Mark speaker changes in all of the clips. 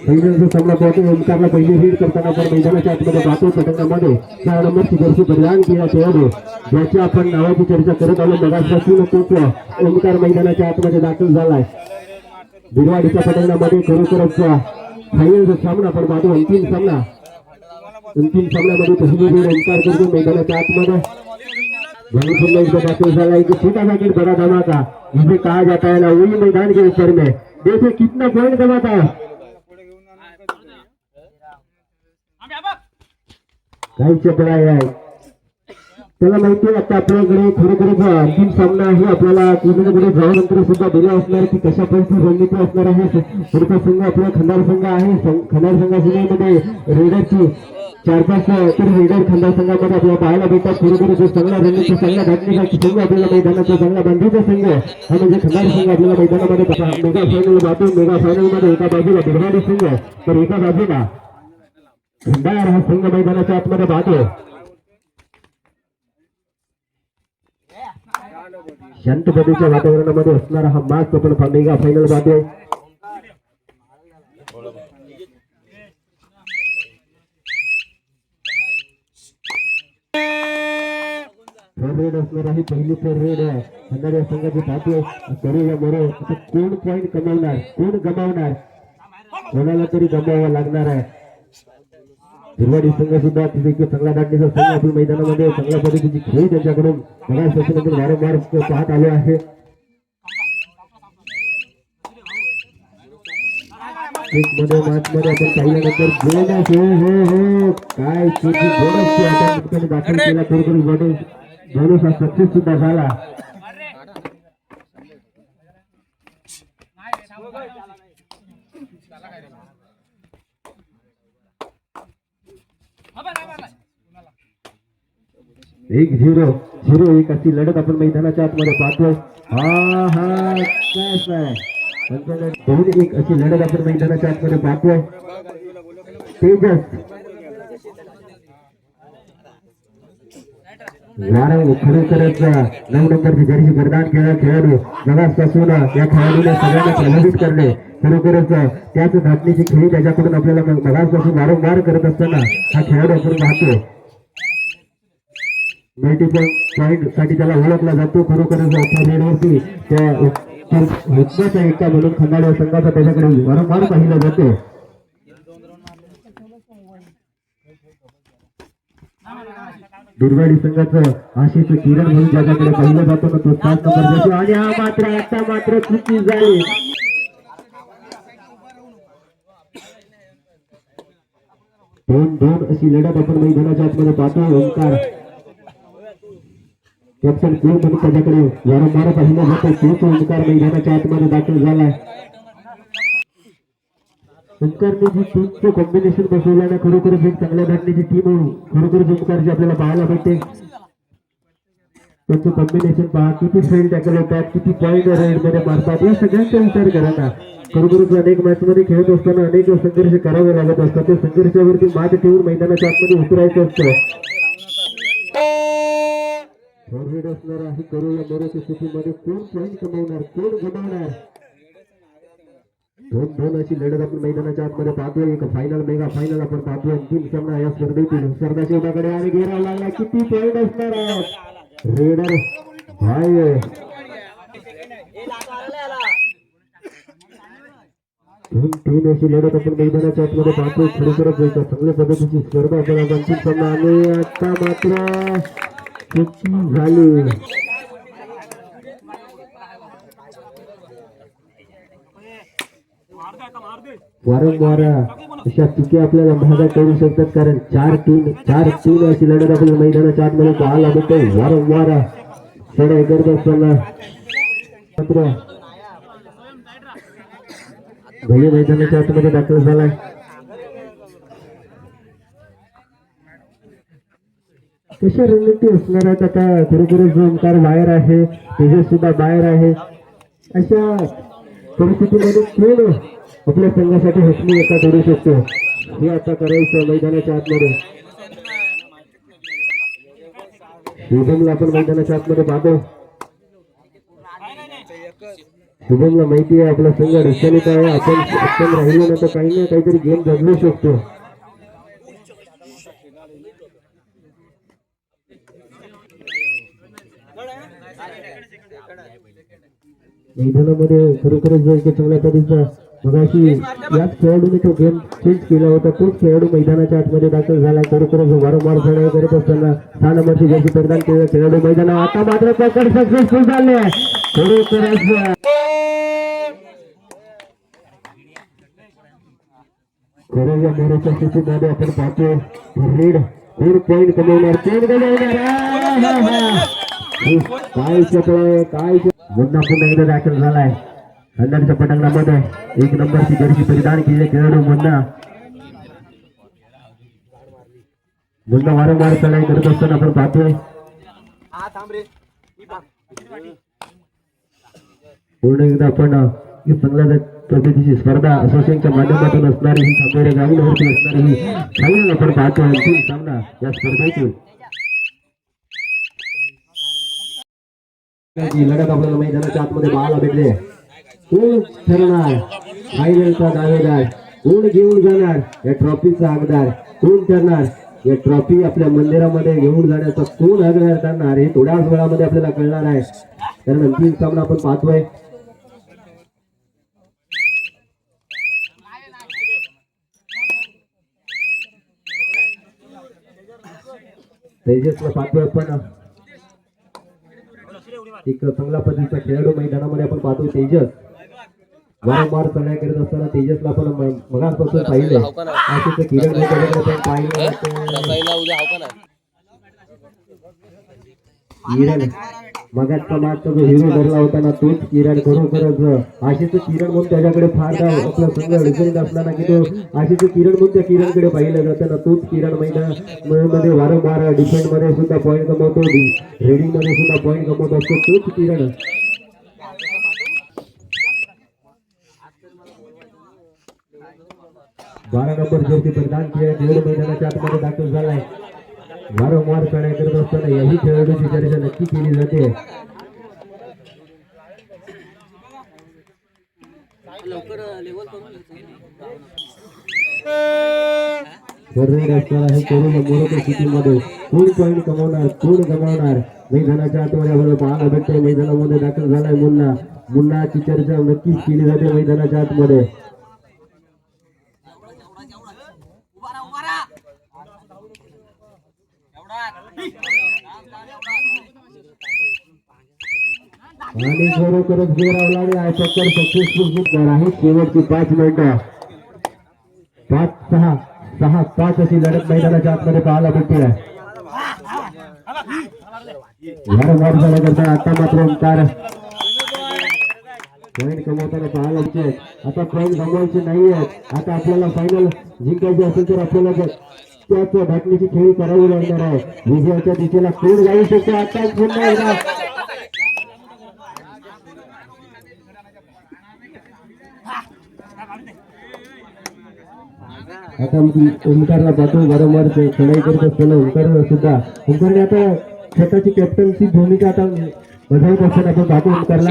Speaker 1: पहिल्यांदा सामना पाहतो ओमकारला पहिली रीड करताना पण मैदानाच्या आतमध्ये जातो पटंगामध्ये 4 नंबरची जर्सी परिधान केला खेळाडू ज्याची आपण नावाची चर्चा करत आलो मगापासून खूप ओमकार मैदानाच्या आतमध्ये दाखल झालाय बिरवाडीच्या पटंगामध्ये खरोखरच फायनलचा सामना पण पाहतो अंतिम सामन्यामध्ये पहिली रीड ओमकार करतो मैदानाच्या आतमध्ये दाखल झाला एक छोटा पैकेट बड़ा धमाका जिसे कहा जाता है ना वही मैदान के ऊपर में देखिए कितना पॉइंट कमाता है काही चपळा आहे त्याला माहिती आहे आता आपल्याकडे खरोखरच अंतिम सामना आहे आपल्याला कुठे जाऊनंतर सुद्धा दिला असणार की कशा पद्धतीने रणनीती असणार आहे पुढचा संघ आपला खंडार संघ आहे खंडार संघामध्ये रेडरची 4-5 तर रेडर खंडार संघामध्ये आपल्याला पाहायला भेटतात खरोखरच चांगला रणनीती चांगला घटनेचा संघ आपल्याला मैदानाचा चांगला बंधूचा संघ हा म्हणजे खंडार संघ आपल्याला मैदानामध्ये मेगा फायनल जातो मेगा फायनल मध्ये एका बाजूला बिरवाडी संघ तर एका बाजूला खंडार हा संघ मैदानाच्या आतमध्ये पाहतो शांत पद्धतीच्या वातावरणामध्ये असणारा हा मॅच आपण मेगा फायनल पाहतोय रेड असणार आहे पहिली फेर रेड आहे खंडार या संघाची पाहतोय करूया बरो कोण पॉइंट कमावणार कोण गमावणार कोणाला तरी गमावावा लागणार आहे बिरवाडी संघ सुद्धा तिथे चांगला दाटणीचा संघ आपल्या मैदानामध्ये चांगल्या पद्धतीची खेळ त्यांच्याकडून बघा वारंवार पाहत आलो आहे मध्ये आपण पाहिल्यानंतर काय दाखल केला बोनस हा सक्सेस सुद्धा झाला एक 0-0 अशी लढत आपण मैदानाच्या आतमध्ये पाहतोय दोन एक अशी लढत आपण मैदानाच्या आतमध्ये पाहतोय तेजस खरोखरच 9 नंबरची जर्सी प्रदान केला खेळाडू नवाजपासून या खेळाडूने सगळ्यांना प्रभावित करणे खरोखरच त्याच धाटणीची खेळी त्याच्याकडून आपल्याला नवाजपासून वारंवार करत असताना हा खेळाडू आपण पाहतो मल्टिपल पॉइंट साठी त्याला ओळखला जातो खरोखरच रेडवरती त्या एका म्हणून खंडाळ संघाचा त्याच्याकडे वारंवार पाहिला जातो बिरवाडी संघाचं आशिष किरण म्हणून ज्याच्याकडे पाहिलं जातो ना तो 5 नंबर आणि हा मात्र चुकी झाली दोन अशी लढत आपण मैदानाच्या आतमध्ये पाहतो ओंकार कॅप्टन कोण म्हणून त्याच्याकडे वारंवार पाहिलं जातं तोच ओंकार मैदानाच्या आतमध्ये दाखल झालाय ओंकारने जी टीमचं कॉम्बिनेशन बसवलं ना खरोखरच एक चांगल्या धाटणीची टीम खरोखरच ओंकारची आपल्याला पाहायला भेटते त्यांचं कॉम्बिनेशन पहा किती फेल टॅकल होतात किती पॉइंट रेड मध्ये मारतात या सगळ्यांचा विचार करा ना खरोखरच अनेक मॅच मध्ये खेळत असताना अनेक संघर्ष करावे लागत असतात त्या संघर्षावरती मात ठेवून मैदानाच्या आतमध्ये उतरायचं असतं असणार आहे करूया बरोच्या स्थितीमध्ये कोण पॉइंट कमवणार कोण गमावणार दोन अशी लढत आपण मैदानाच्या आतमध्ये पाहतोय एक फायनल मेगा फायनल आपण पाहतोय अंतिम सामना या स्पर्धेतील स्पर्धा शेवटाकडे आणि घेराव लागला किती पॉइंट असणार आहेत रेडर भाई तीन अशी लढत आपण मैदानाच्या आतमध्ये पाहतोय खरोखरच चांगल्या पद्धतीची स्पर्धा आपण अंतिम सामना आणि आता मात्र चुकी झाली वारंवार अशा चुकी आपल्याला महागात करू शकतात कारण 4-3 अशी लढत आपल्याला मैदानाच्या आतमध्ये पाहायला भेटते वारंवार चढाई करत असताना मात्र भैया मैदानाच्या आतमध्ये दाखल झालाय कशा रणनीती असणार आहेत आता खरोखरच ओंकार बाहेर आहे तेजस सुद्धा बाहेर आहे अशा परिस्थितीमध्ये कोण आपल्या संघासाठी हसमी एका करू शकतो हे आता करायचं मैदानाच्या आतमध्ये शुभमला आपण मैदानाच्या आतमध्ये पाहतो शुभमला माहिती आहे आपला संघ अडचणीत आहे. आपण राहिलो ना तर काही ना काहीतरी गेम जगू शकतो. मैदानामध्ये खरोखरच चांगल्या पद्धतीचा मगाशी याच खेळाडूने तो गेम चेंज केला होता. तोच खेळाडू मैदानाच्या आतमध्ये दाखल झाला. खरोखरच वारंवार चढाई करत असताना 6 नंबरची जर्सी परिधान केलेला खेळाडू मैदानात आता मात्र पकड सक्सेसफुल झाले. खरोखरच खरं या मोराच्या स्थितीमध्ये आपण पाहतो रेड 4 पॉईंट कमवणार. काय चपळ काय मुन्ना पुन्हा एकदा दाखल झालाय अंधारच्या पटांगणामध्ये. 1 नंबरची जर्सी परिधान केलेले खेळाडू मुन्ना वारंवार चढाई करत असताना आपण पाहतोय. पूर्ण एकदा आपण चांगल्या पद्धतीची स्पर्धा असोसिएशनच्या माध्यमातून असणारी ही सामोरे गावीवरती असणारी ही फायनल आपण पाहतो. अंतिम सामना या स्पर्धेतील लढत आपल्याला मैदानाच्या आतमध्ये पाहायला भेटले. कोण ठरणार फायनलचा दावेदार, कोण घेऊन जाणार या ट्रॉफीचा हकदार, कोण ठरणार या ट्रॉफी आपल्या मंदिरामध्ये घेऊन जाण्याचा कोण हकदार ठरणार हे थोड्याच वेळामध्ये आपल्याला कळणार आहे. कारण अंतिम सामना आपण पाहतोय. तेजसला पाहतोय आपण एक चांगला पद्धतीचा खेळाडू मैदानामध्ये आपण पाहतोय. तेजस वारंवार चढाई करत असताना तेजसला आपण मगासपासून पाहिले. अशीच किरण किरण मगाचा मागचा जो हिरो धरला होता ना तोच किरण. खरोखरच आशीच किरण म्हणून त्याच्याकडे फार आपला संघ अडचणीत असला ना की तो आशीच किरण म्हणून त्या किरणकडे पाहिलं जातं ना. तोच किरण मैदानामध्ये वारंवार डिफेंड मध्ये सुद्धा पॉईंट कमवतो, रेडिंग मध्ये सुद्धा पॉईंट कमवत असतो. तोच किरण 12 नंबर जर्सी परिधान केलेला मैदानाच्या आतमध्ये दाखल झालाय. वारंवार चढाई करत असताना याही खेळाडूची चर्चा नक्की केली जाते. स्थितीमध्ये कोण पॉईंट कमवणार, कोण गमावणार मैदानाच्या आतमध्ये आपल्याला पाहायला भेटते. मैदानामध्ये दाखल झालाय मुन्नाची चर्चा नक्कीच केली जाते मैदानाच्या आतमध्ये. आणि खरोखरच जोरावला आहे. चक्कर सक्सेसफुल सुटणार आहे. शेवटची 5 मिनिटं 5-6-6-5 अशी लढत मैदानाच्या आतमध्ये पाहायला भेटते. वारंवार झाला करता आता मात्र ओंकार पॉईंट कमवताना पाहायला भेटते. आता पॉईंट गमवायचे नाही आहेत. आता आपल्याला फायनल जिंकायचे असेल तर आपल्याला त्याच धाटणीची खेळी करावी लागणार आहे. विजयाच्या दिशेला कोण जाऊ शकतो. आता पुन्हा एकदा आता ओंकारला पाहतो वारंवार चढाई करत असताना ओंकारने आता स्वतःची कॅप्टनची भूमिका आता बजावत असताना आपण पाहतो. ओंकारला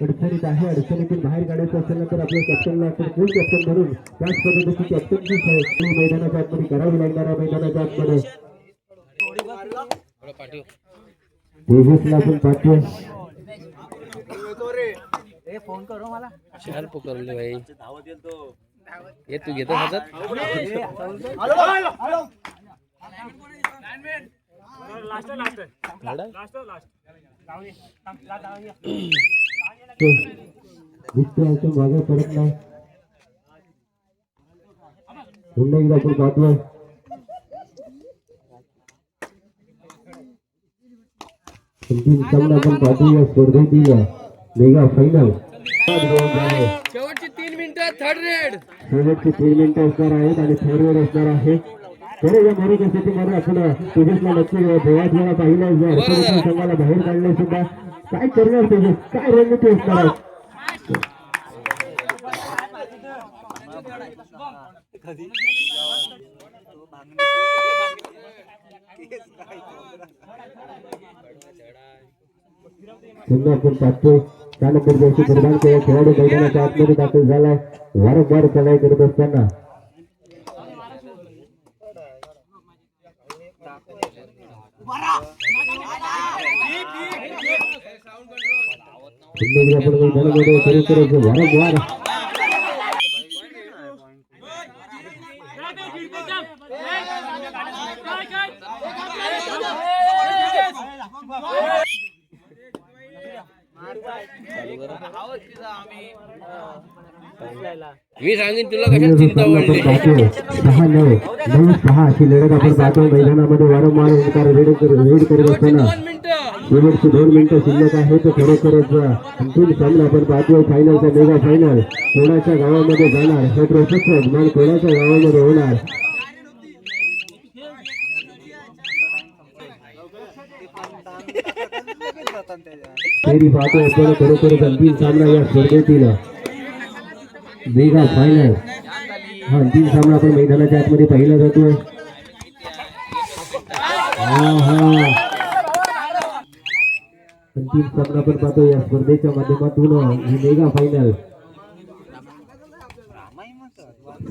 Speaker 1: अडचणीत आहे. अडचणीतून बाहेर काढायचं असेल तर आपल्या कॅप्टनला फुल कॅप्टन म्हणून त्याच पद्धतीची कॅप्टनची मैदानाच्या आतमध्ये करावी लागणार आहे. मैदानाच्या आतमध्ये तेजसला आपण पाहतो.
Speaker 2: ये तू घेतो हातात
Speaker 1: मागे पडत नाही. पुन्हा एकदा आपण पाहतोय अंतिम सामना आपण पाहतो या स्पर्धेतील मेगा फायनल.
Speaker 2: शेवटची 3 मिनिटं थर्ड रेड
Speaker 1: शेवटची 3 मिनिटं असणार आहेत आणि थर्ड रेड असणार आहे. खरं या मराठी स्थितीमध्ये आपण तेजसला नक्की देवाच वेळा पाहिलं संघाला बाहेर काढले सुद्धा. काय करणार तेजस, काय रणनीती असणार आहे. पुन्हा आपण पाहतोय त्या नंबर जर्सी परिधान केला खेळाडू मैदानाच्या आतमध्ये दाखल झालाय वारंवार चढाई करत असताना आपण मैदानामध्ये खरोखरच वारंवार
Speaker 2: मी सांगेन तुला कशात चिंता वाढली
Speaker 1: 6-9 अशी लढत आपण पाहतो मैदानामध्ये वारंवार रेड करत असताना
Speaker 2: 2 मिनिटं
Speaker 1: शेवटची 2 मिनिटं शिल्लक आहे तर खरोखरच अंतिम सामना आपण पाहतोय फायनलचा मेगा फायनल कोणाच्या गावामध्ये जाणार हे प्रोसेस मान कोणाच्या गावामध्ये होणार फेरी पाहतो आपण खरोखरच अंतिम सामना या स्पर्धेतील मेगा फायनल हा अंतिम सामना आपण मैदानाच्या आतमध्ये पाहिला जातोय अंतिम सामना आपण पाहतो या स्पर्धेच्या माध्यमातून ही मेगा फायनल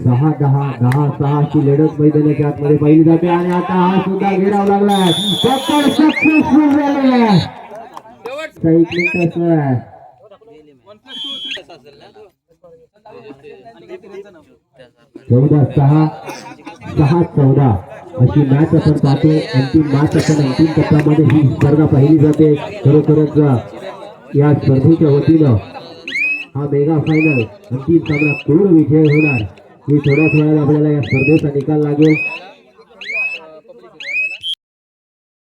Speaker 1: 6-10 ची लढत मैदानाच्या आतमध्ये पाहिली जाते आणि आता हा सुद्धा घेराव लागलाय सक्सेसफुल झालाय 1 मिनिट सर 14 अशी मॅच आपण पाहतो अंतिम मॅच आपण अंतिम टप्प्यामध्ये ही स्पर्धा पाहिली जाते खरोखरच या स्पर्धेच्या वतीनं हा मेगा फायनल अंतिम सामना कोण विजय होणार हे थोड्या वेळात आपल्याला या स्पर्धेचा निकाल लागेल